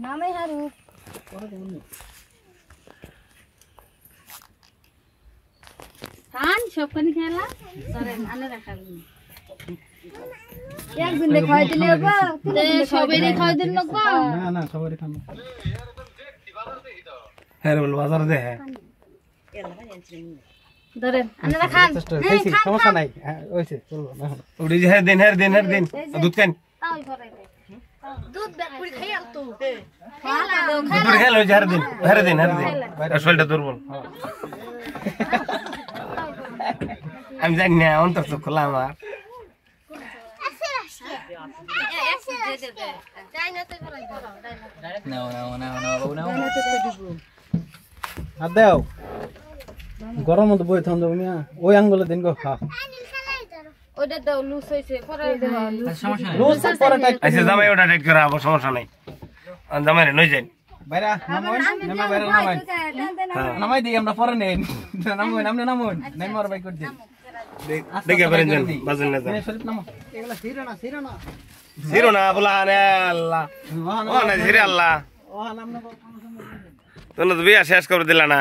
নামে হারু খান সবখানি খেলা ধরেন আনে রাখাবেন একদিন দেখাই দিলে গো সবাই দেখাই দিল গো না না সবাই খান হ্যাঁ বল বাজার দে হ্যাঁ ধরেন আনে রাখান সমস্যা নাই ওইছে চলবো না উড়ি যে দিন দুধ খান তাই ভরাই দে দুধ পুরি খাই আর তো দুপুর খেলো হরে দিন শরীরটা দুর্বল আমি জানি না অন্তর তো খোলা আমার দেও গরম মতো বই থাম দেবো মিয়া ওই আঙ্গুলে দিন গো খা ওটা দাও লুজ হইছে পরে দেব লুজ পরে টাইট আচ্ছা জামাই ওটা টাইট করা আবার সমস্যা নাই জামাই রে নই যাই বাইরা নামাই দিই আমরা পরে নেই নামুন নামার বাই করে দিই দেখে পারেন জান বাজেন না জান শরীফ নামো এগুলা জিরো না বলা রে আল্লাহ ও না জিরে আল্লাহ ও নাম না তো বিয়া শেষ করে দিলা না